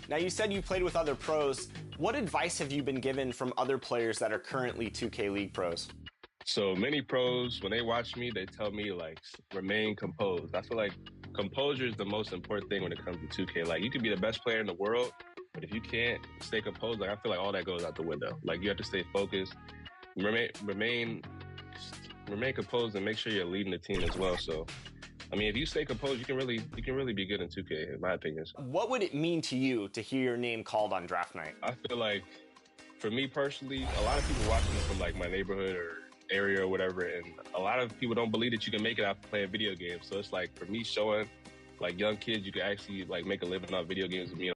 Now, you said you played with other pros. What advice have you been given from other players that are currently 2K League pros? So many pros, when they watch me, they tell me, like, remain composed. I feel like composure is the most important thing when it comes to 2K. Like, you could be the best player in the world, but if you can't stay composed, like, I feel like all that goes out the window. Like, you have to stay focused, remain composed, and make sure you're leading the team as well. So, I mean, if you stay composed, you can really be good in 2K, in my opinion. What would it mean to you to hear your name called on draft night? I feel like, for me personally, a lot of people watching from, like, my neighborhood or area or whatever, and a lot of people don't believe that you can make it after playing video games. So it's like, for me, showing like young kids you can actually like make a living off video games with me.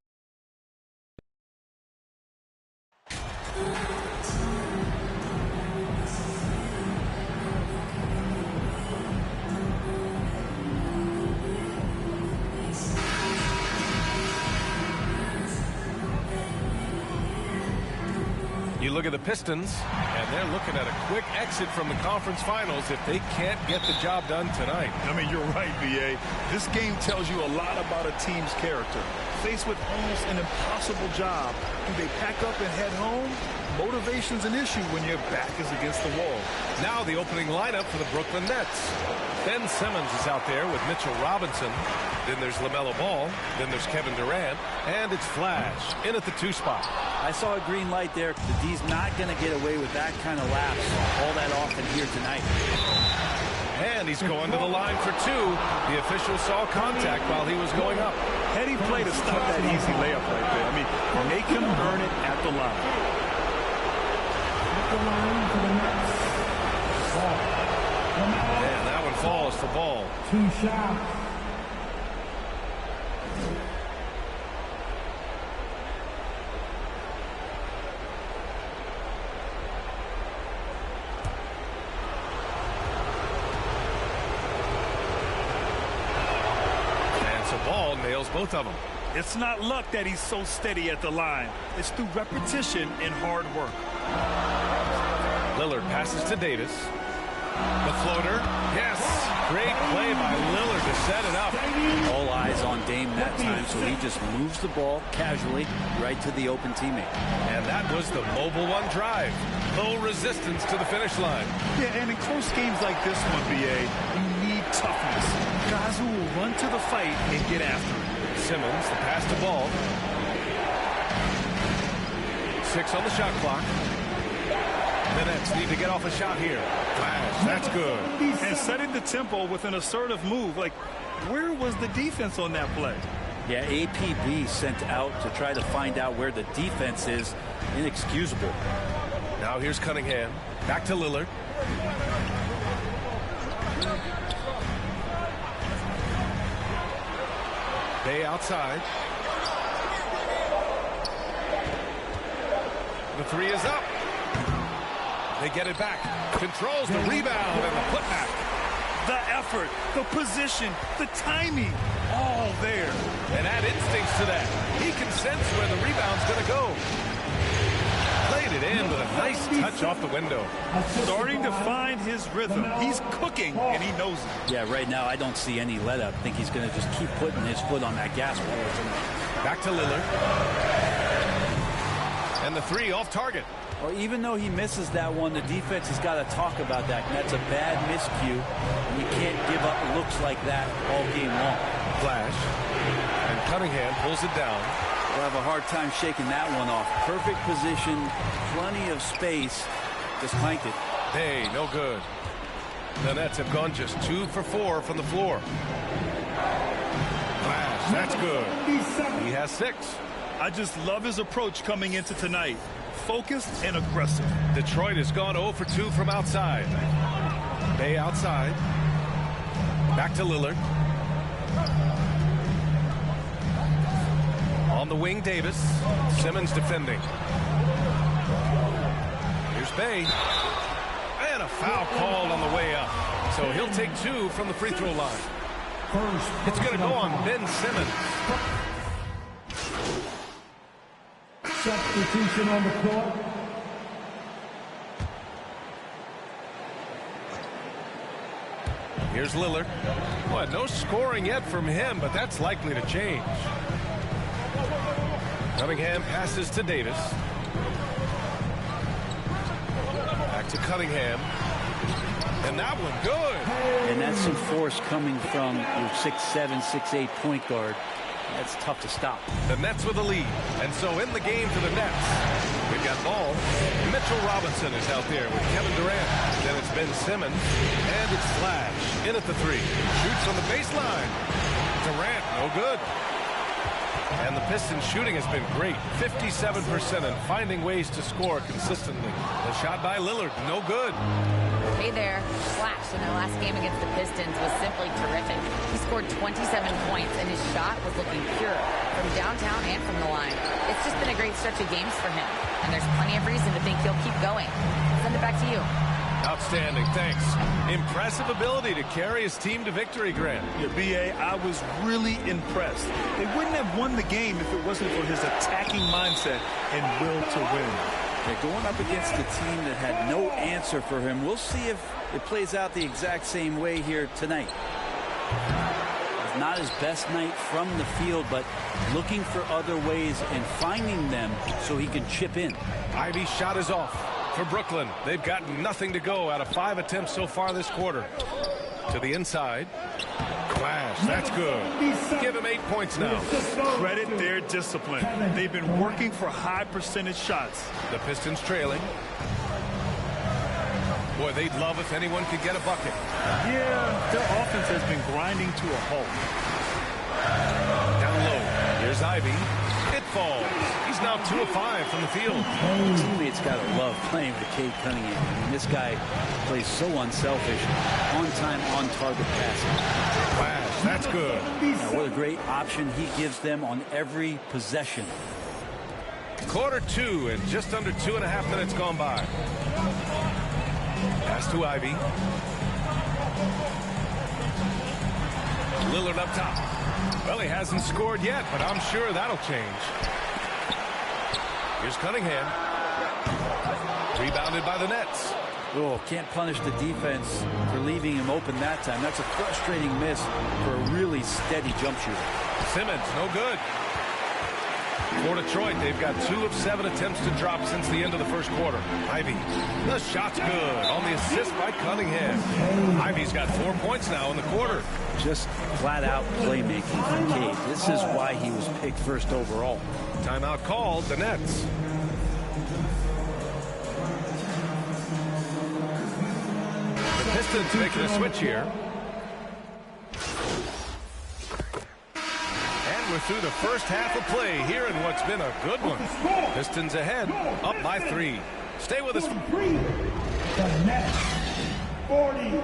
You look at the Pistons, and they're looking at a quick exit from the conference finals if they can't get the job done tonight. I mean, you're right, B.A. This game tells you a lot about a team's character. Faced with almost an impossible job, do they pack up and head home? Motivation's an issue when your back is against the wall. Now the opening lineup for the Brooklyn Nets. Ben Simmons is out there with Mitchell Robinson. Then there's LaMelo Ball. Then there's Kevin Durant. And it's Flash in at the 2 spot. I saw a green light there. The D's not going to get away with that kind of lapse all that often here tonight. And he's going to the line for 2. The official saw contact while he was going up. Heady play to stop that easy layup right there. I mean, make him earn it at the line. And that one falls for Ball. 2 shots. Ball nails both of them. It's not luck that he's so steady at the line. It's through repetition and hard work. Lillard passes to Davis. The floater. Yes. Great play by Lillard to set it up. All eyes on Dame that time, so he just moves the ball casually right to the open teammate. And that was the mobile one drive. Low resistance to the finish line. Yeah, and in close games like this one, B.A., you need toughness. Guys who will run to the fight and get after it. Simmons, the pass to Ball. 6 on the shot clock. The Nets need to get off a shot here. Flash, that's good. And setting the tempo with an assertive move. Like, where was the defense on that play? Yeah, APB sent out to try to find out where the defense is. Inexcusable. Now here's Cunningham. Back to Lillard. Bay outside. The 3 is up. They get it back. Controls the rebound and the putback. The effort, the position, the timing, all there. And add instincts to that. He can sense where the rebound's going to go. Played it in with a nice touch off the window. Starting to find his rhythm. He's cooking, and he knows it. Yeah, right now I don't see any let up. I think he's going to just keep putting his foot on that gas pedal. Back to Lillard. And the 3 off target. Well, even though he misses that one, the defense has got to talk about that. And that's a bad miscue. And you can't give up looks like that all game long. Flash. And Cunningham pulls it down. We'll have a hard time shaking that one off. Perfect position, plenty of space. Just clanked it. Hey, no good. The Nets have gone just 2 for 4 from the floor. Flash, that's good. He has 6. I just love his approach coming into tonight. Focused and aggressive. Detroit has gone 0 for 2 from outside. Bay outside. Back to Lillard. On the wing, Davis. Simmons defending. Here's Bay. And a foul called on the way up. So he'll take 2 from the free throw line. It's going to go on Ben Simmons. Substitution on the court. Here's Lillard. Well, no scoring yet from him, but that's likely to change. Cunningham passes to Davis. Back to Cunningham. And that one good. And that's some force coming from your 6'7", 6'8" point guard. That's tough to stop. The Nets with the lead. And so in the game for the Nets, we've got ball. Mitchell Robinson is out there with Kevin Durant. Then it's Ben Simmons. And it's Flash in at the three. Shoots on the baseline. Durant, no good. And the Pistons shooting has been great. 57% and finding ways to score consistently. The shot by Lillard, no good. Hey there. Flash in their last game against the Pistons was simply terrific. He scored 27 points, and his shot was looking pure from downtown and from the line. It's just been a great stretch of games for him, and there's plenty of reason to think he'll keep going. Send it back to you. Outstanding, thanks. Impressive ability to carry his team to victory, Grant. Yeah, B.A., I was really impressed. They wouldn't have won the game if it wasn't for his attacking mindset and will to win. They're going up against a team that had no answer for him. We'll see if it plays out the exact same way here tonight. It's not his best night from the field, but looking for other ways and finding them so he can chip in. Ivy's shot is off. For Brooklyn, they've got nothing to go out of 5 attempts so far this quarter. To the inside. Clash, that's good. Give him 8 points now. Credit their discipline. They've been working for high percentage shots. The Pistons trailing. Boy, they'd love if anyone could get a bucket. Yeah, their offense has been grinding to a halt. Down low. Here's Ivy. It falls. He's now 2 of 5 from the field. Teammates got to love playing with Cade Cunningham. I mean, this guy plays so unselfish, on-time, on-target passing. Flash, that's good. Now, what a great option he gives them on every possession. Quarter 2 and just under 2.5 minutes gone by. Pass to Ivy. Lillard up top. Well, he hasn't scored yet, but I'm sure that'll change. Here's Cunningham. Rebounded by the Nets. Oh, can't punish the defense for leaving him open that time. That's a frustrating miss for a really steady jump shooter. Simmons, no good. For Detroit, they've got 2 of 7 attempts to drop since the end of the first quarter. Ivy, the shot's good on the assist by Cunningham. Ivy's got 4 points now in the quarter. Just flat-out playmaking from Cade. This is why he was picked first overall. Timeout called, the Nets. The Pistons making a switch here. We're through the first half of play here in what's been a good one. Pistons ahead, up by 3. Stay with us. The Nets, 40.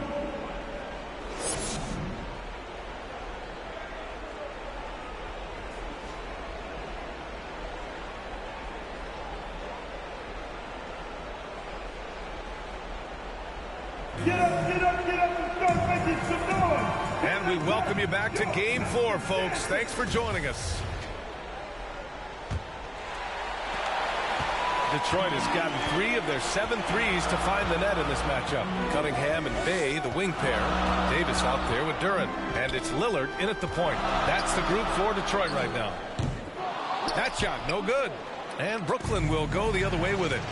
Get up, get up, get up, and start making some noise. And we welcome you back to Game 4, folks. Thanks for joining us. Detroit has gotten 3 of their 7 threes to find the net in this matchup. Cunningham and Bay, the wing pair. Davis out there with Durant. And it's Lillard in at the point. That's the group for Detroit right now. That shot, no good. And Brooklyn will go the other way with it.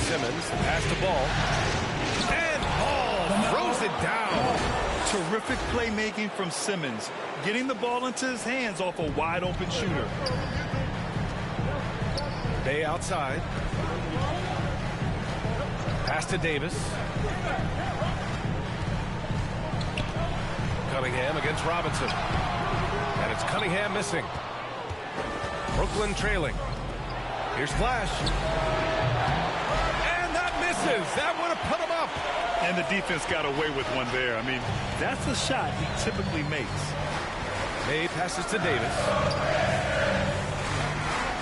Simmons, the pass to Ball. And Ball throws it down. Terrific playmaking from Simmons, getting the ball into his hands off a wide open shooter. Bay outside. Pass to Davis. Cunningham against Robinson. And it's Cunningham missing. Brooklyn trailing. Here's Flash. And that misses. That would have put him up. And the defense got away with one there. I mean, that's a shot he typically makes. May passes to Davis.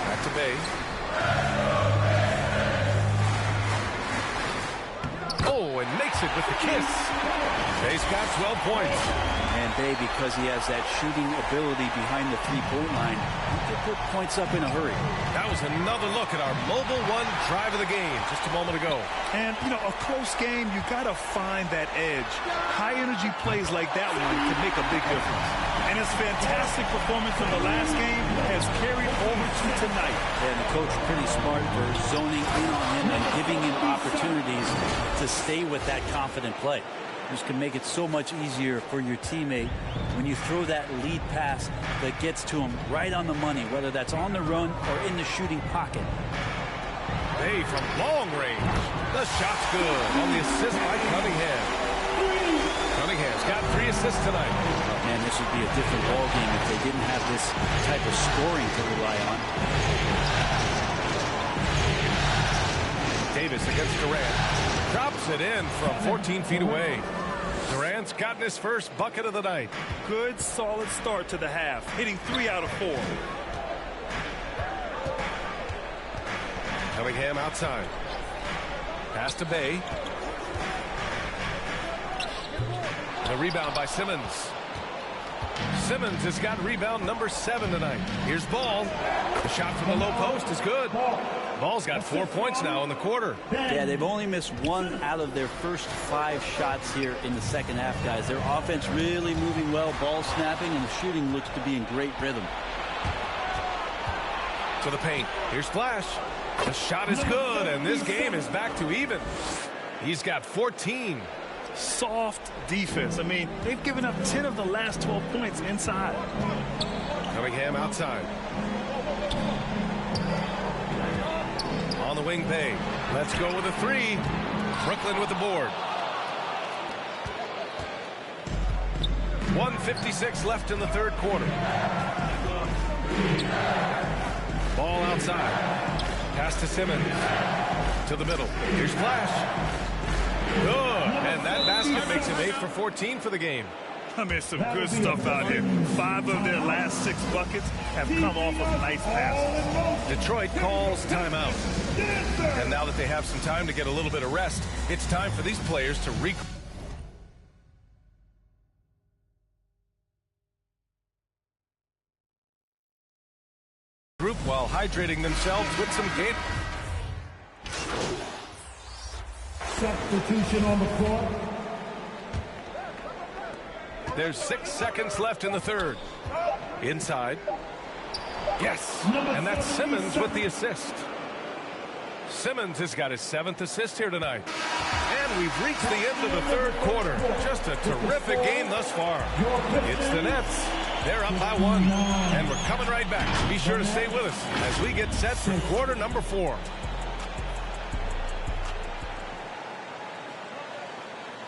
Back to Bay. Oh, Franco and makes it with the kiss. Bay's got 12 points. And Bay, because he has that shooting ability behind the three-point line, he could put points up in a hurry. That was another look at our Mobile One drive of the game just a moment ago. And, you know, a close game, you got to find that edge. High-energy plays like that one can make a big difference. And his fantastic performance in the last game has carried over to tonight. And the coach pretty smart for zoning in on him and giving him opportunities to stay with that confident play. This can make it so much easier for your teammate when you throw that lead pass that gets to him right on the money, whether that's on the run or in the shooting pocket. Bay from long range. The shot's good on the assist by Cunningham. Cunningham's got 3 assists tonight. Man, this would be a different ball game if they didn't have this type of scoring to rely on. Davis against Durant. Drops it in from 14 feet away. Durant's gotten his first bucket of the night. Good, solid start to the half, hitting 3 out of 4. Cunningham outside. Pass to Bay. The rebound by Simmons. Simmons has got rebound number 7 tonight. Here's Ball. The shot from the low post is good. Ball's got 4 points now in the quarter. Yeah, they've only missed 1 out of their first 5 shots here in the second half, guys. Their offense really moving well, ball snapping, and the shooting looks to be in great rhythm. To the paint. Here's Flash. The shot is good, and this game is back to even. He's got 14. Soft defense. I mean, they've given up 10 of the last 12 points inside. Cunningham outside. On the wing, Bay. Let's go with a 3. Brooklyn with the board. 1:56 left in the third quarter. Ball outside. Pass to Simmons. To the middle. Here's Flash. Good. And that basket makes him 8 for 14 for the game. I mean, some good stuff out here. 5 of their last 6 buckets have come off of nice passes. Detroit calls timeout. And now that they have some time to get a little bit of rest, it's time for these players to regroup while hydrating themselves with some game. Substitution on the court. There's 6 seconds left in the third. Inside. Yes. And that's Simmons with the assist. Simmons has got his 7th assist here tonight. And we've reached the end of the third quarter. Just a terrific game thus far. It's the Nets. They're up by 1. And we're coming right back. Be sure to stay with us as we get set for quarter number 4.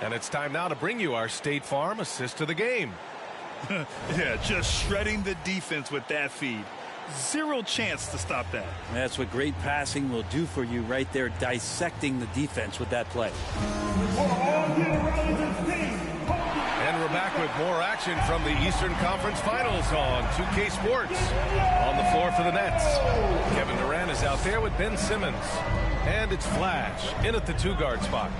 And it's time now to bring you our State Farm assist of the game. Yeah, just shredding the defense with that feed. 0 chance to stop that. That's what great passing will do for you right there, dissecting the defense with that play. And we're back with more action from the Eastern Conference Finals on 2K Sports. On the floor for the Nets, Kevin Durant is out there with Ben Simmons. And it's Flash in at the 2-guard spot.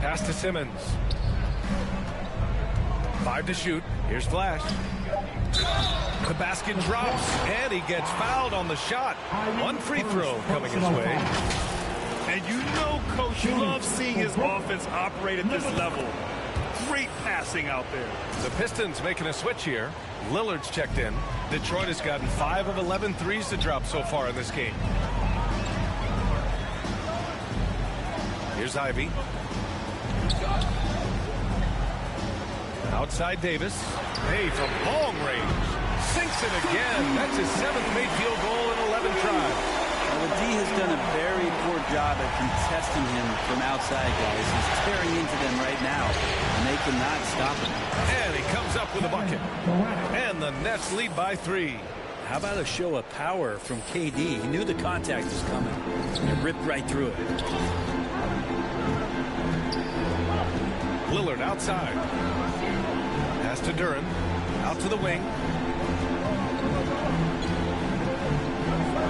Pass to Simmons. 5 to shoot. Here's Flash. The basket drops, and he gets fouled on the shot. 1 free throw coming his way. And you know Coach loves seeing his offense operate at this level. Great passing out there. The Pistons making a switch here. Lillard's checked in. Detroit has gotten 5 of 11 threes to drop so far in this game. Here's Ivy. Outside Davis. Hey, from long range. Sinks it again. That's his 7th made field goal in 11 tries. Well, the D has done a very poor job at contesting him from outside, guys. He's tearing into them right now, and they cannot stop him. And he comes up with a bucket. And the Nets lead by 3. How about a show of power from KD? He knew the contact was coming, and he ripped right through it. Lillard outside. Pass to Duran. Out to the wing.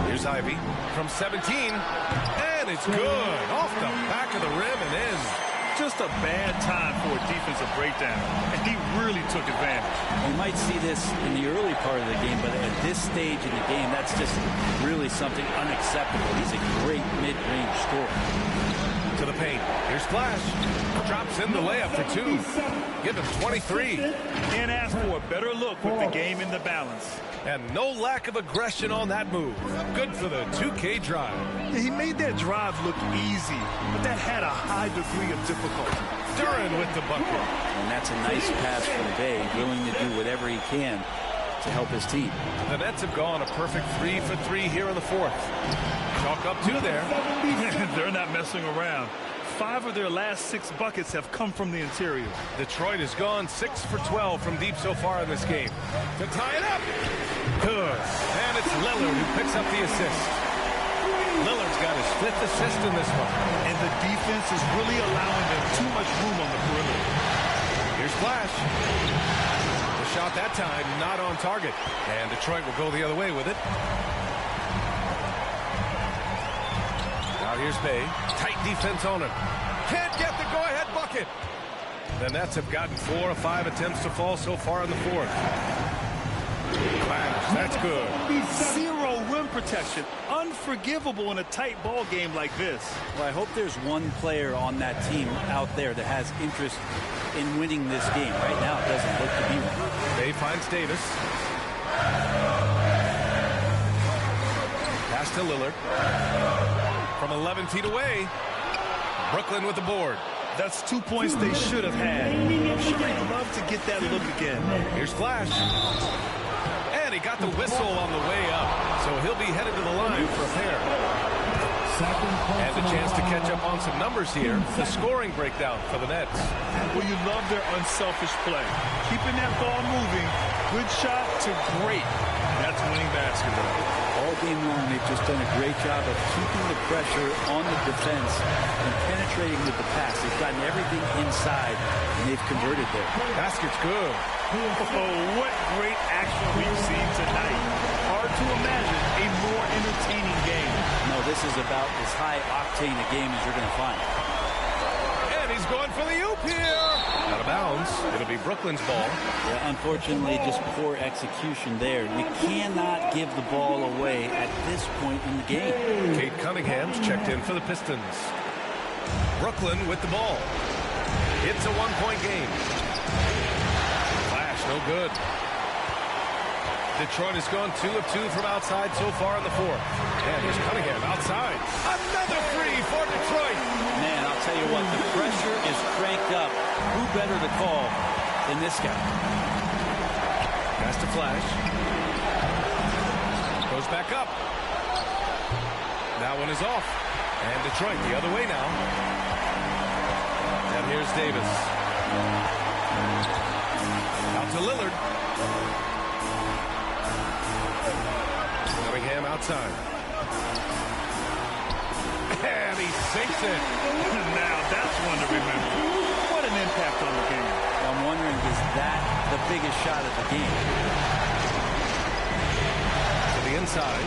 Here's Ivy from 17, and it's good. Off the back of the rim and in. Just a bad time for a defensive breakdown, and he really took advantage. You might see this in the early part of the game, but at this stage in the game, that's just really something unacceptable. He's a great mid-range scorer. To the paint. Here's Flash. Drops in the layup for 2. Give him 23. Can't ask for a better look with the game in the balance. And no lack of aggression on that move. Good for the 2K drive. Yeah, he made that drive look easy, but that had a high degree of difficulty. Duran with the bucket. And that's a nice pass from Bay, willing to do whatever he can to help his team. The Nets have gone a perfect 3 for 3 here in the 4th. Chalk up 2 there. They're not messing around. 5 of their last 6 buckets have come from the interior. Detroit has gone 6 for 12 from deep so far in this game. To tie it up. Good. And it's Lillard who picks up the assist. Lillard's got his 5th assist in this one. And the defense is really allowing them too much room on the perimeter. Here's Flash. The shot that time not on target. And Detroit will go the other way with it. Now here's Bay. Tight defense on him. Can't get the go-ahead bucket. The Nets have gotten 4 of 5 attempts to fall so far in the 4th. Clash. That's good. 0 rim protection. Unforgivable in a tight ball game like this. Well, I hope there's one player on that team out there that has interest in winning this game. Right now, it doesn't look to be one. Bay finds Davis. Pass to Lillard. From 11 feet away, Brooklyn with the board. That's 2 points they should have had. I'm sure they'd love to get that look again. Here's Flash. And he got the whistle on the way up, so he'll be headed to the line for a pair. And a chance to catch up on some numbers here. The scoring breakdown for the Nets. Well, you love their unselfish play. Keeping that ball moving, good shot to great. That's winning basketball. All game long, they've just done a great job of keeping the pressure on the defense and penetrating with the pass. They've gotten everything inside, and they've converted there. Basket's good. Oh, what great action we've seen tonight. Hard to imagine a more entertaining game. No, this is about as high-octane a game as you're going to find. And he's going for the oop here. Out of bounds. It'll be Brooklyn's ball. Yeah, unfortunately, just poor execution there. You cannot give the ball away at this point in the game. Kate Cunningham's checked in for the Pistons. Brooklyn with the ball. It's a 1-point game. Flash, no good. Detroit has gone 2 of 2 from outside so far in the 4th. And here's Cunningham outside. Another 3 for Detroit. Man, I'll tell you what, the pressure is cranked up. Who better to call than this guy? Pass to Flash. Goes back up. That one is off. And Detroit the other way now. And here's Davis. Out to Lillard. Cunningham outside. And he sinks it. Now that's one to remember. What an impact on the game. I'm wondering, is that the biggest shot of the game? To the inside.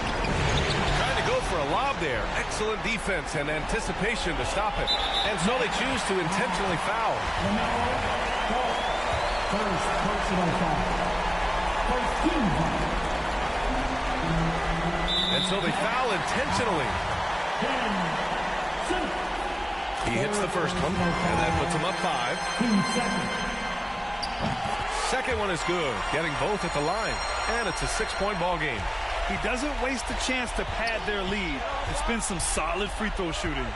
Trying to go for a lob there. Excellent defense and anticipation to stop it. And so they choose to intentionally foul. First personal foul. First team foul. And so they foul intentionally. He hits the first one, and that puts him up 5. Second one is good, getting both at the line. And it's a 6-point ball game. He doesn't waste a chance to pad their lead. It's been some solid free throw shooting.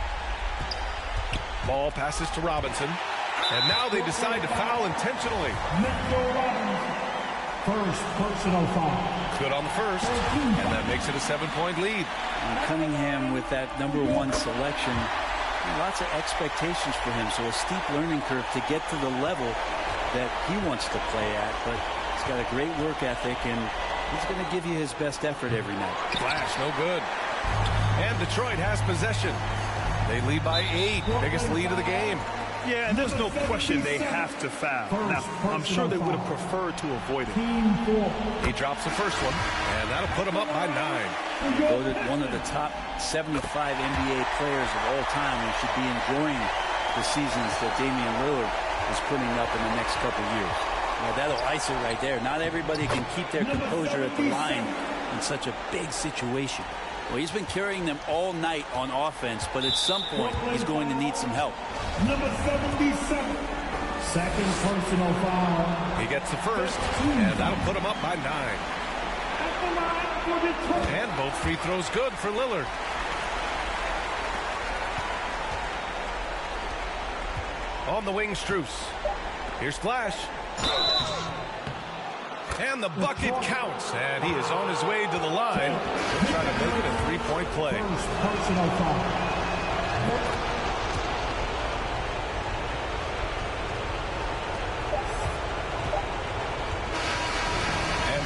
Ball passes to Robinson. And now they decide to foul intentionally. First personal foul. Good on the first, and that makes it a 7-point lead. And Cunningham with that #1 selection, lots of expectations for him, so a steep learning curve to get to the level that he wants to play at, but he's got a great work ethic, and he's going to give you his best effort every night. Flash, no good. And Detroit has possession. They lead by 8, biggest lead of the game. Yeah, and there's no question they have to foul. Now, I'm sure they would have preferred to avoid it. He drops the first one, and that'll put him up by 9. Voted one of the top 75 NBA players of all time. We should be enjoying the seasons that Damian Lillard is putting up in the next couple years. Yeah, that'll ice it right there. Not everybody can keep their composure at the line in such a big situation. Well, he's been carrying them all night on offense, but at some point, he's going to need some help. Number 77, second personal foul. He gets the first, and that'll put him up by 9. And both free throws good for Lillard. On the wing, Strus. Here's Flash. And the bucket counts, and he is on his way to the line. He'll try to make it a three-point play. First personal foul.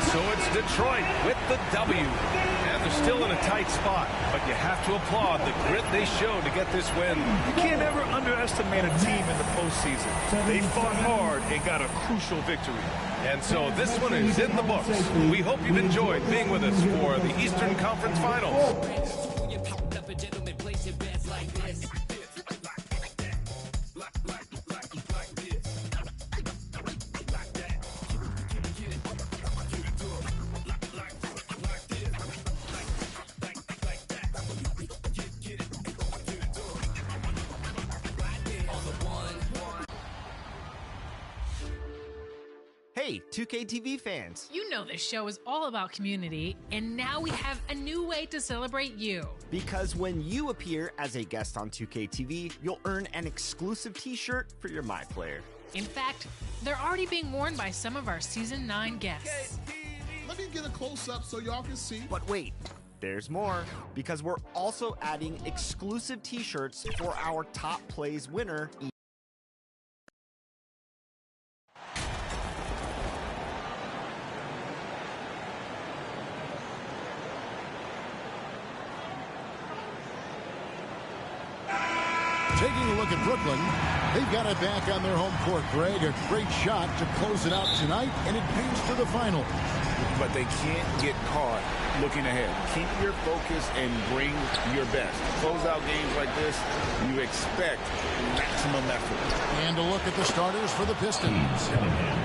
So it's Detroit with the W. And they're still in a tight spot, but you have to applaud the grit they showed to get this win. You can't ever underestimate a team in the postseason. They fought hard and got a crucial victory. And so this one is in the books. We hope you've enjoyed being with us for the Eastern Conference Finals. Hey, 2K TV fans. You know this show is all about community, and now we have a new way to celebrate you. Because when you appear as a guest on 2K TV, you'll earn an exclusive t-shirt for your My Player. In fact, they're already being worn by some of our Season 9 guests. Let me get a close-up so y'all can see. But wait, there's more. Because we're also adding exclusive t-shirts for our Top Plays winner. Taking a look at Brooklyn, they've got it back on their home court, Greg. A great shot to close it out tonight, and it leads to the final. But they can't get caught looking ahead. Keep your focus and bring your best. Close-out games like this, you expect maximum effort. And a look at the starters for the Pistons.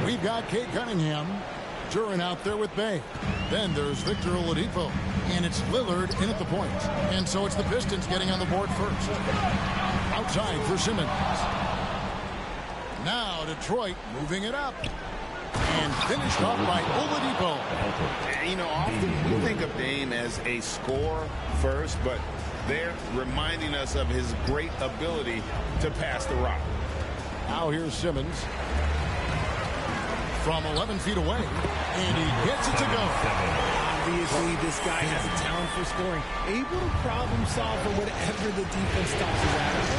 We've got Kate Cunningham, Juin out there with Bay. Then there's Victor Oladipo, and it's Lillard in at the point. And so it's the Pistons getting on the board first. Outside for Simmons. Now Detroit moving it up. And finished off by Oladipo. You know, often we think of Dame as a scorer first, but they're reminding us of his great ability to pass the rock. Now here's Simmons. From 11 feet away. And he gets it to go. Obviously, this guy has a talent for scoring. Able to problem solve for whatever the defense tosses at him.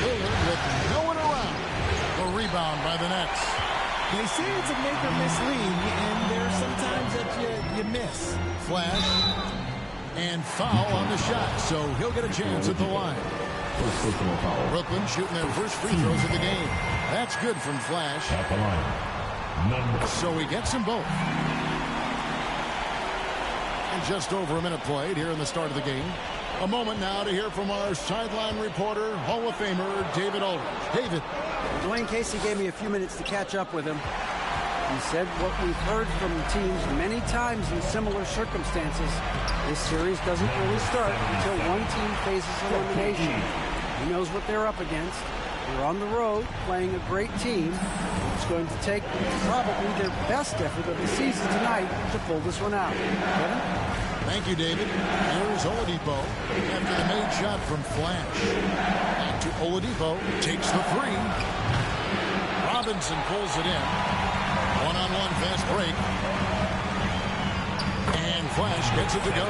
Lillard with no one around. A rebound by the Nets. They say it's a make or miss league, and there are some times that you miss. Flash. And foul on the shot, so he'll get a chance at the line. Brooklyn shooting their first free throws of the game. That's good from Flash. At the line. So he gets them both. And just over a minute played here in the start of the game. A moment now to hear from our sideline reporter, Hall of Famer David Aldridge. David. Dwayne Casey gave me a few minutes to catch up with him. He said what we've heard from teams many times in similar circumstances. This series doesn't really start until one team faces elimination. He knows what they're up against. They're on the road playing a great team. It's going to take probably their best effort of the season tonight to pull this one out. Kevin? Thank you, David. Here's Oladipo after the made shot from Flash. Back to Oladipo. Takes the three. Robinson pulls it in. One-on-one fast break. And Flash gets it to go.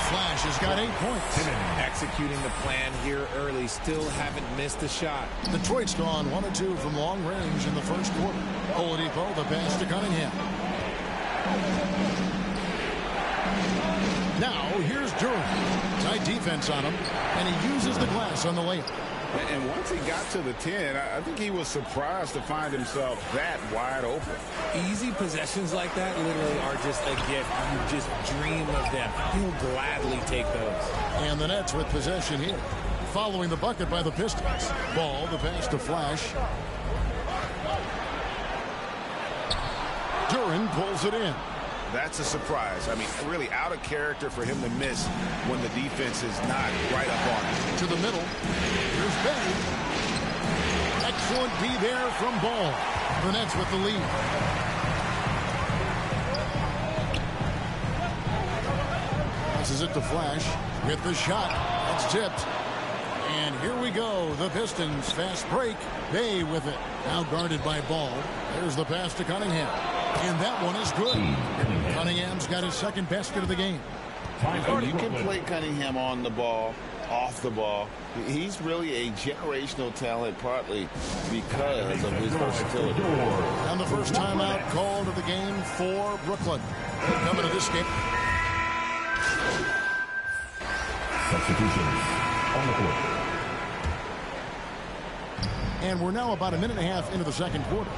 Flash has got 8 points. Executing the plan here early. Still haven't missed a shot. Detroit's gone 1 of 2 from long range in the first quarter. Oladipo, the pass to Cunningham. Now, here's Juin. Tight defense on him, and he uses the glass on the layup. And once he got to the 10, I think he was surprised to find himself that wide open. Easy possessions like that literally are just a gift. You just dream of them. He'll gladly take those. And the Nets with possession here. Following the bucket by the Pistons. Ball, the pass to Flash. Duran pulls it in. That's a surprise. I mean, really out of character for him to miss when the defense is not right up on him. To the middle. Here's Bay. Excellent D there from Ball. The Nets with the lead. Passes it to Flash with the shot. That's tipped. And here we go. The Pistons fast break. Bay with it. Now guarded by Ball. There's the pass to Cunningham. And that one is good. Cunningham's got his second basket of the game. You can play Cunningham on the ball, off the ball. He's really a generational talent, partly because of his versatility. And the first timeout called of the game for Brooklyn. Coming to this game. Substitutions on the court. And we're now about a minute and a half into the second quarter.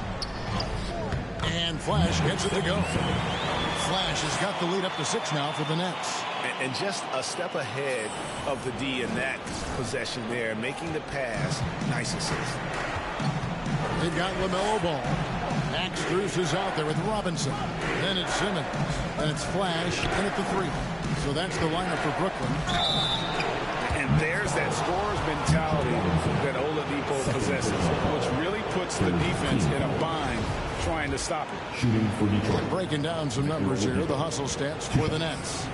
And Flash gets it to go. Flash has got the lead up to 6 now for the Nets. And just a step ahead of the D in that possession there, making the pass. Nice assist. They've got LaMelo Ball. Max Strus is out there with Robinson. Then it's Simmons. Then it's Flash in at the 3. So that's the lineup for Brooklyn. And there's that scorer's mentality that Oladipo possesses, which really puts the defense in a bind trying to stop it. Shooting for Detroit. Breaking down some numbers here, the hustle stats for the Nets.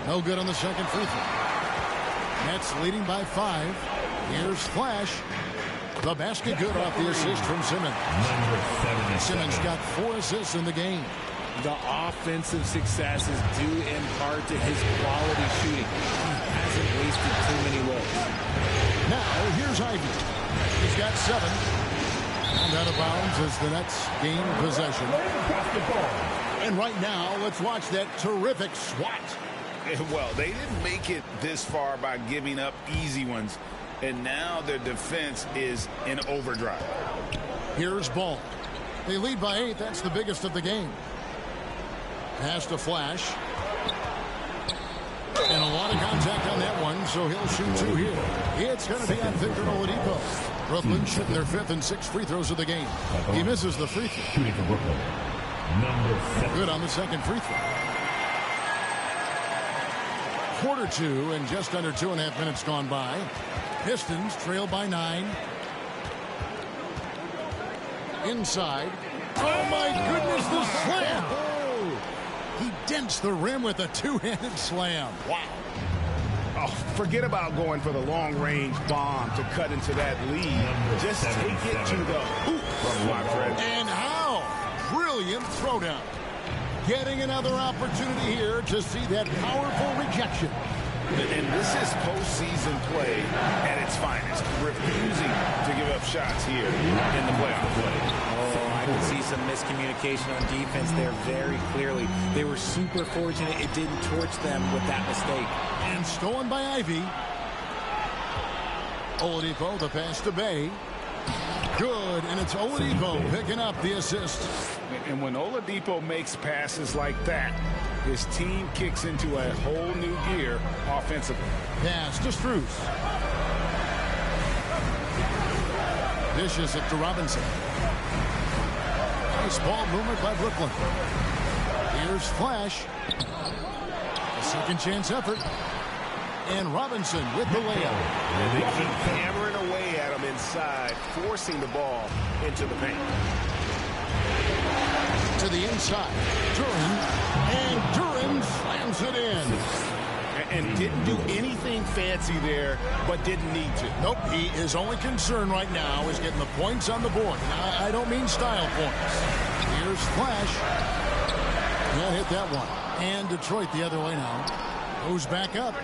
No good on the second free throw. Nets leading by 5. Here's Flash. The basket good off the assist from Simmons. Simmons got 4 assists in the game. The offensive success is due in part to his quality shooting. He hasn't wasted too many looks. Now, here's Ivy. He's got 7. And out of bounds as the Nets gain possession. And right now, let's watch that terrific swat. Well, they didn't make it this far by giving up easy ones. And now their defense is in overdrive. Here's Ball. They lead by 8. That's the biggest of the game. Pass to Flash. And a lot of contact on that one, so he'll shoot 2 here. It's going to be on Victor Oladipo. Brooklyn shooting their 5th and 6th free throws of the game. He misses the free throw. Shooting for Brooklyn. Number 7. Good on the second free throw. Quarter 2 and just under 2.5 minutes gone by. Pistons trail by 9. Inside. Oh my goodness, the slam! He dents the rim with a 2-handed slam. Wow. Oh, forget about going for the long-range bomb to cut into that lead. Just take it to the hoop from Watford. And how? Brilliant throwdown. Getting another opportunity here to see that powerful rejection. And this is postseason play at its finest. Refusing to give up shots here in the playoffs. Oh, I can see some miscommunication on defense there very clearly. They were super fortunate it didn't torch them with that mistake. And stolen by Ivy. Oladipo, the pass to Bay. Good, and it's Oladipo picking up the assist. And when Oladipo makes passes like that, his team kicks into a whole new gear offensively. Pass to Strus. Dishes it to Robinson. Nice ball movement by Brooklyn. Here's Flash. A second chance effort. And Robinson with the layup. And they keep hammering away at him inside, forcing the ball into the paint. To the inside. Duran. And Duran slams it in. And didn't do anything fancy there, but didn't need to. Nope, his only concern right now is getting the points on the board. Now, I don't mean style points. Here's Flash. Can't hit that one. And Detroit the other way now. Goes back up.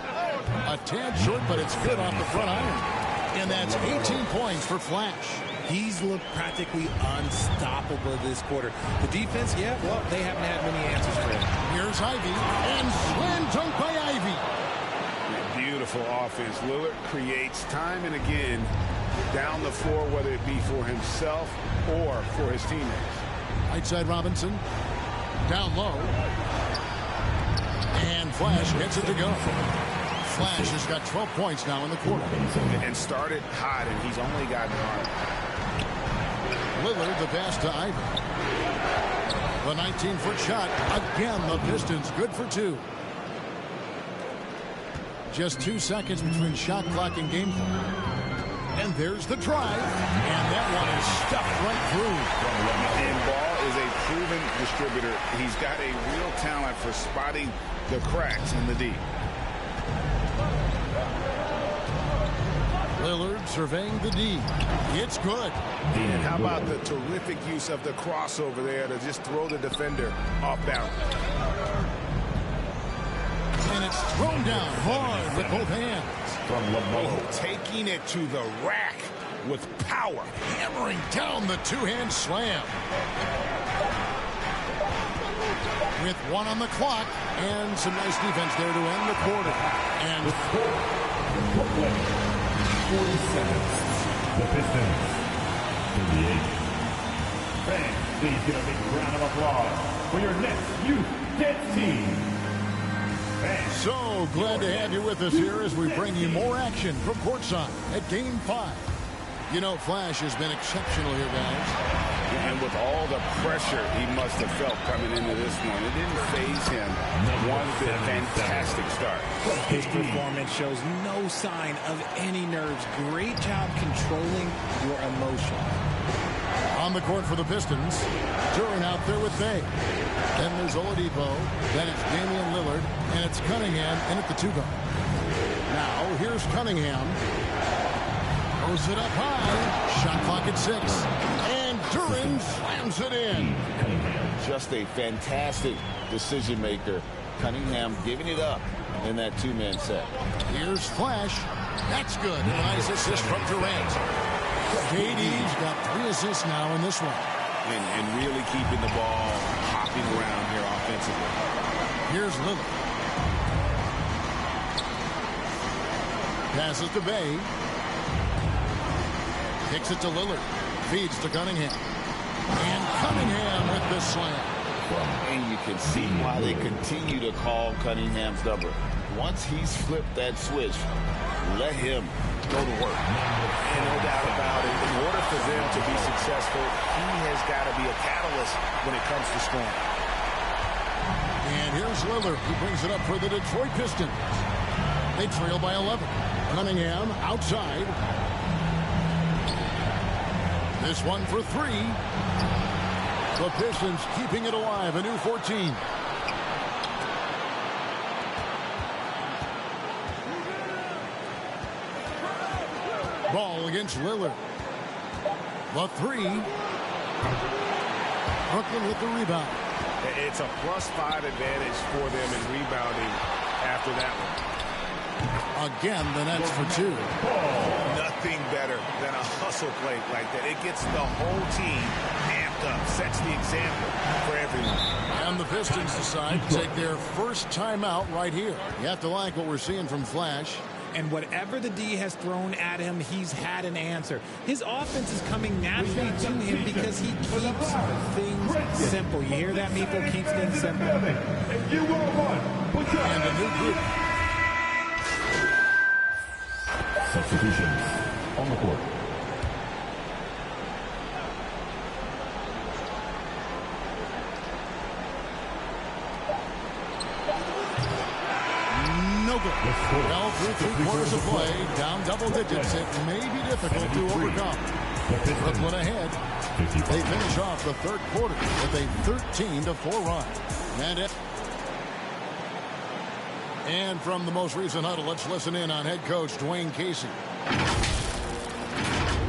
A tad short, but it's good off the front iron. And that's 18 points for Flash. He's looked practically unstoppable this quarter. The defense, yeah, well, they haven't had many answers for him. Here's Ivy, and slam dunk by Ivy. beautiful offense. Lillard creates time and again down the floor, whether it be for himself or for his teammates. Right side Robinson. Down low. And Flash gets it to go. Flash has got 12 points now in the quarter. And started hot, and he's only gotten hot. Lillard, the pass to Ivan. The 19-foot shot. Again, the Pistons good for 2. Just 2 seconds between shot clock and game clock. And there's the drive. And that one is stuffed right through. And Ball is a proven distributor. He's got a real talent for spotting the cracks in the D. Lillard surveying the D. It's good. And how about the terrific use of the crossover there to just throw the defender off balance. And it's thrown down hard with both hands. Oh, taking it to the rack with power. Hammering down the two-hand slam. With 1 on the clock and some nice defense there to end the quarter. And 47. The Pistons. 38. Fans, please give a big round of applause for your next youth dead team. So glad to have you with us here as we bring you more action from courtside at Game 5. You know, Flash has been exceptional here, guys. And with all the pressure he must have felt coming into this one, it didn't faze him one bit. Fantastic start. His performance shows no sign of any nerves. Great job controlling your emotion. On the court for the Pistons, Juin out there with Bay. Then there's Oladipo. Then it's Damian Lillard. And it's Cunningham in at the 2-guard. Now, here's Cunningham. Throws it up high. Shot clock at 6. And Juin slams it in. Just a fantastic decision maker. Cunningham giving it up in that 2-man set. Here's Flash. That's good. A nice assist from Durant. KD's got 3 assists now in this one. And really keeping the ball hopping around here offensively. Here's Lillard. Passes to Bay. Kicks it to Lillard. Feeds to Cunningham. And Cunningham with the slam. And you can see why they continue to call Cunningham's number. Once he's flipped that switch, let him go to work. And no doubt about it, in order for them to be successful, he has got to be a catalyst when it comes to scoring. And here's Lillard, who brings it up for the Detroit Pistons. They trail by 11. Cunningham outside. This one for 3. The Pistons keeping it alive, a new 14. Ball against Lillard. The 3. Brooklyn with the rebound. It's a +5 advantage for them in rebounding after that one. Again, the Nets for 2. Nothing better than a hustle play like that. It gets the whole team amped up, sets the example for everyone. And the Pistons decide to take their first timeout right here. You have to like what we're seeing from Flash. And whatever the D has thrown at him, he's had an answer. His offense is coming naturally to him because he keeps things simple. You hear that, Meeple? Keeps things simple. And a new group. Substitutions on the court. No good. Well, through 3 quarters of play, down double digits, it may be difficult to overcome. Brooklyn ahead. They finish off the 3rd quarter with a 13-4 run. And from the most recent huddle, let's listen in on head coach Dwayne Casey.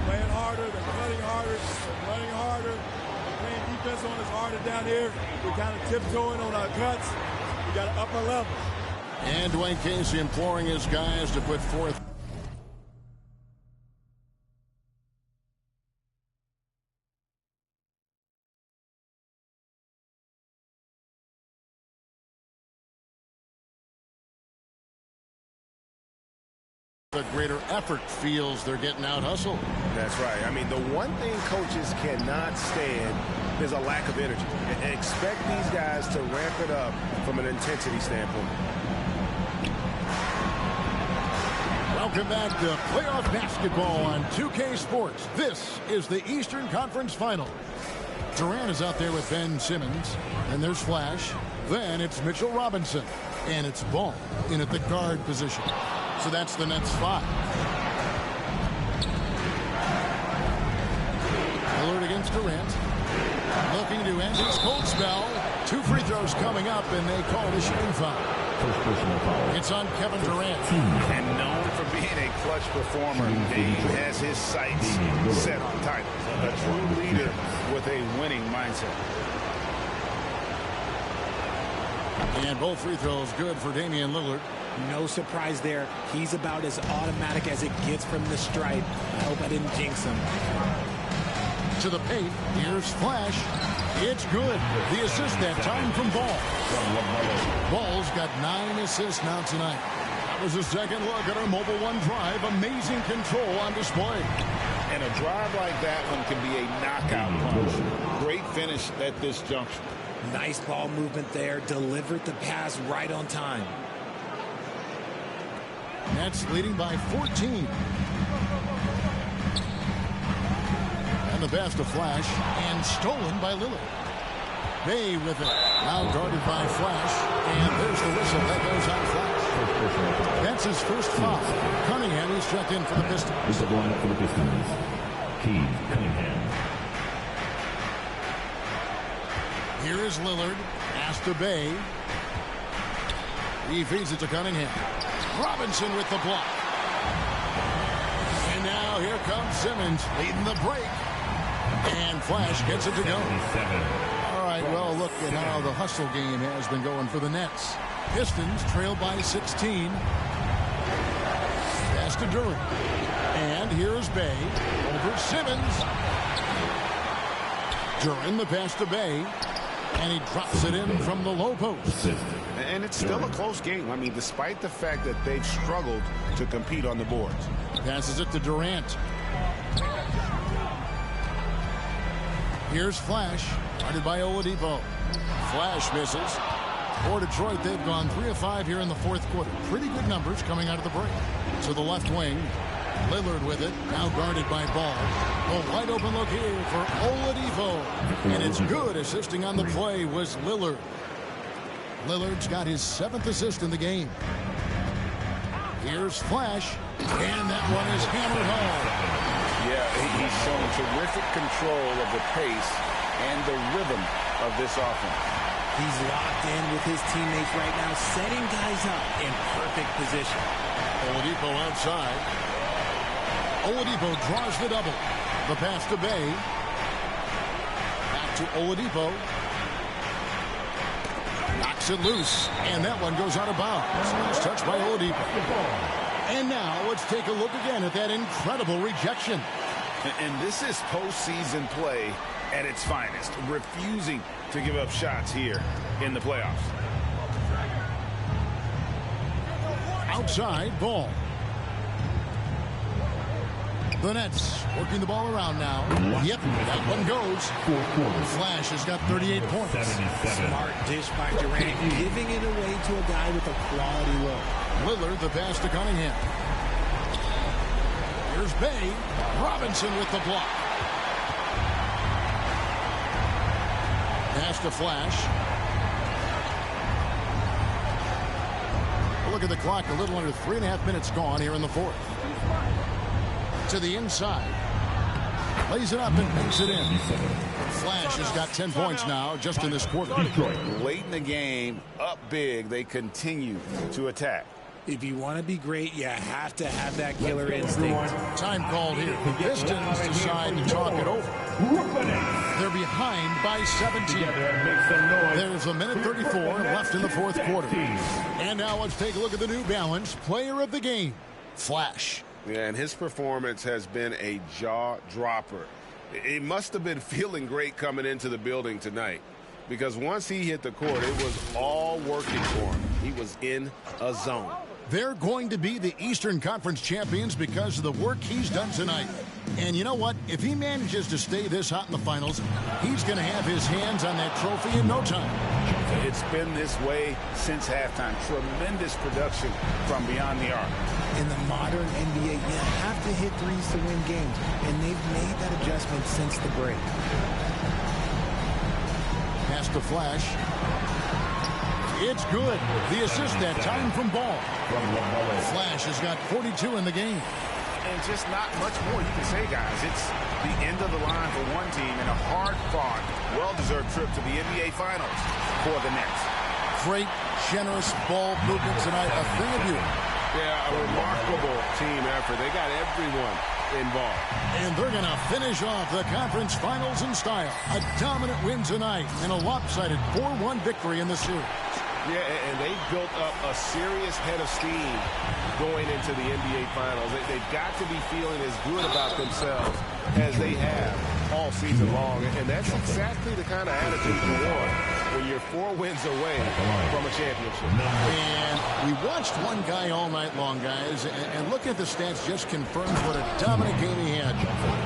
Playing harder, they're cutting harder, they're running harder, they're playing defense on us harder down here. We're kind of tiptoeing on our cuts. We got to up our level. And Dwayne Casey imploring his guys to put forth a greater effort, feels they're getting out-hustled. That's right. I mean, the one thing coaches cannot stand is a lack of energy. Expect these guys to ramp it up from an intensity standpoint. Welcome back to playoff basketball on 2K Sports. This is the Eastern Conference Final. Durant is out there with Ben Simmons. And there's Flash. Then it's Mitchell Robinson. And it's Ball in at the guard position. So that's the Nets 5. Lillard against Durant. Looking to end his cold spell. 2 free throws coming up, and they call the shooting foul. First personal foul. It's on Kevin Durant. And known for being a clutch performer, he has his sights set on titles. A true leader with a winning mindset. And both free throws good for Damian Lillard. No surprise there. He's about as automatic as it gets from the stripe. I hope I didn't jinx him. To the paint. Here's Flash. It's good. The assist that time from Ball. Ball's got 9 assists now tonight. That was a second look at our Mobile One drive. Amazing control on display. And a drive like that one can be a knockout punch. Great finish at this juncture. Nice ball movement there. Delivered the pass right on time. Nets leading by 14. And the pass to Flash, and stolen by Lillard. Bay with it. Now guarded by Flash, and there's the whistle. That goes on Flash. That's his first foul. Cunningham is checked in for the Pistons. This is going up for the Pistons. Keith Cunningham. Here is Lillard. Pass to Bay. He feeds it to Cunningham. Robinson with the block. And now here comes Simmons leading the break. And Flash gets it to go. All right, well, look at how the hustle game has been going for the Nets. Pistons trail by 16. Pass to Durant. And here's Bay over Simmons. Durant, the pass to Bay. And he drops it in from the low post. And it's still a close game. I mean, despite the fact that they've struggled to compete on the boards. Passes it to Durant. Here's Flash, guarded by Oladipo. Flash misses. For Detroit, they've gone 3 of 5 here in the fourth quarter. Pretty good numbers coming out of the break. To the left wing, Lillard with it, now guarded by Ball. A wide open look here for Oladipo. And it's good. Assisting on the play was Lillard. Lillard's got his 7th assist in the game. Here's Flash, and that one is hammered home. Yeah, he's shown terrific control of the pace and the rhythm of this offense. He's locked in with his teammates right now, setting guys up in perfect position. Oladipo outside. Oladipo draws the double. The pass to Bay. Back to Oladipo. Knocks it loose, and that one goes out of bounds. It's touched by Oladipo. And now let's take a look again at that incredible rejection. And this is postseason play at its finest, refusing to give up shots here in the playoffs. Outside, Ball. The Nets working the ball around now. Yep, that one goes. Flash has got 38 points. Smart dish by Durant, giving it away to a guy with a quality look. Lillard, the pass to Cunningham. Here's Bay. Robinson with the block. Pass to Flash. Look at the clock. A little under 3.5 minutes gone here in the fourth. To the inside. Lays it up and makes it in. Flash has got 10 points now just in this quarter. Late in the game, up big, they continue to attack. If you want to be great, you have to have that killer instinct. Time called here. The Pistons decide to talk it over. They're behind by 17. There's 1:34 left in the fourth quarter. And now let's take a look at the New Balance player of the game, Flash. Yeah, and his performance has been a jaw-dropper. He must have been feeling great coming into the building tonight, because once he hit the court, it was all working for him. He was in a zone. They're going to be the Eastern Conference champions because of the work he's done tonight. And you know what? If he manages to stay this hot in the finals, he's going to have his hands on that trophy in no time. It's been this way since halftime. Tremendous production from beyond the arc. In the modern NBA, you have to hit threes to win games, and they've made that adjustment since the break. Pass to Flash. It's good. The assist that time from Ball. Flash has got 42 in the game. And just not much more you can say, guys. It's the end of the line for one team and a hard-fought, well-deserved trip to the NBA Finals for the Nets. Great, generous ball movement tonight. A thing of beauty. Yeah, a remarkable team effort. They got everyone involved. And they're going to finish off the conference finals in style. A dominant win tonight and a lopsided 4-1 victory in the series. Yeah, and they've built up a serious head of steam going into the NBA Finals. They've got to be feeling as good about themselves as they have all season long. And that's exactly the kind of attitude you want when you're 4 wins away from a championship. And we watched one guy all night long, guys, and look at the stats just confirms what a dominant game he had.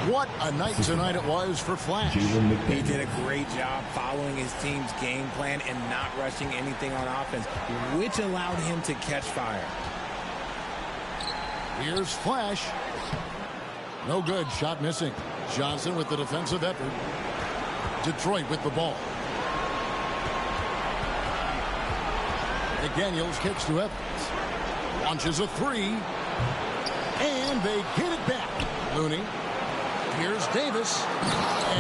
What a night tonight it was for Flash. He did a great job following his team's game plan and not rushing anything on offense, which allowed him to catch fire. Here's Flash. No good. Shot missing. Johnson with the defensive effort. Detroit with the ball. McDaniels kicks to Evans. Launches a three. And they get it back. Looney. Here's Davis.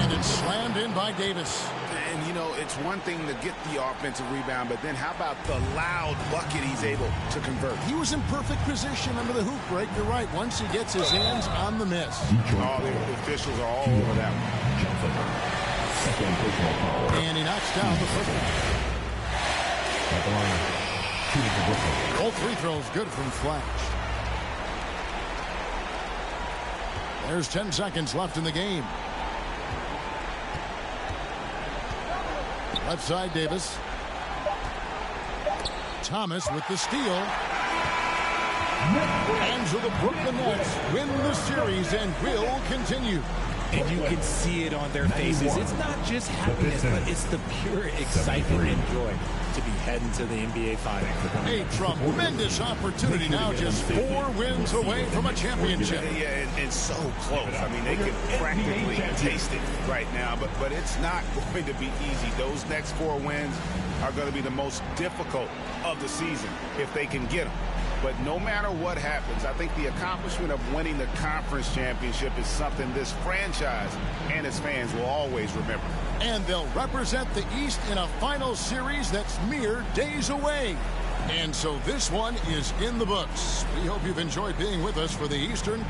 And it's slammed in by Davis. And, you know, it's one thing to get the offensive rebound, but then how about the loud bucket he's able to convert? He was in perfect position under the hoop break. You're right. Once he gets his hands on the miss. All the officials are all over that one. And he knocks down the first one. All free throws good from Flash. There's 10 seconds left in the game. Left side, Davis. Thomas with the steal. And so the Brooklyn Nets win the series and will continue. And you can see it on their faces. It's not just happiness, but it's the pure excitement and joy to be heading to the NBA Finals. A tremendous opportunity now, just 4 wins away from a championship. Yeah, and so close. I mean, they can practically taste it right now, but it's not going to be easy. Those next 4 wins are going to be the most difficult of the season if they can get them. But no matter what happens, I think the accomplishment of winning the conference championship is something this franchise and its fans will always remember. And they'll represent the East in a final series that's mere days away. And so this one is in the books. We hope you've enjoyed being with us for the Eastern.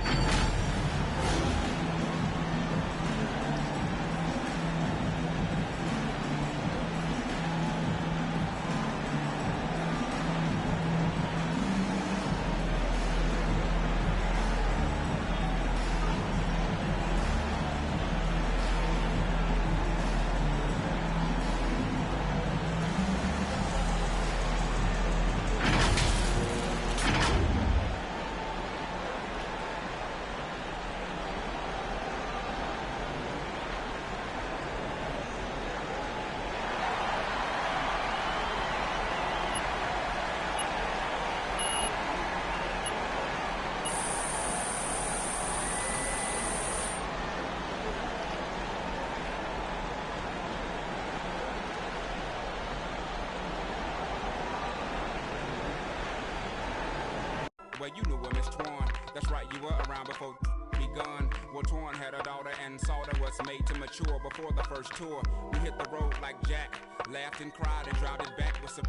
Well, you knew him as Twan. That's right, you were around before begun. Well, Twan had a daughter and saw that was made to mature before the first tour. We hit the road like Jack, laughed and cried and dropped it back with some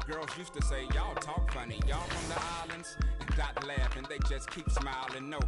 girls used to say, y'all talk funny. Y'all from the islands? Dot laugh and they just keep smiling. No,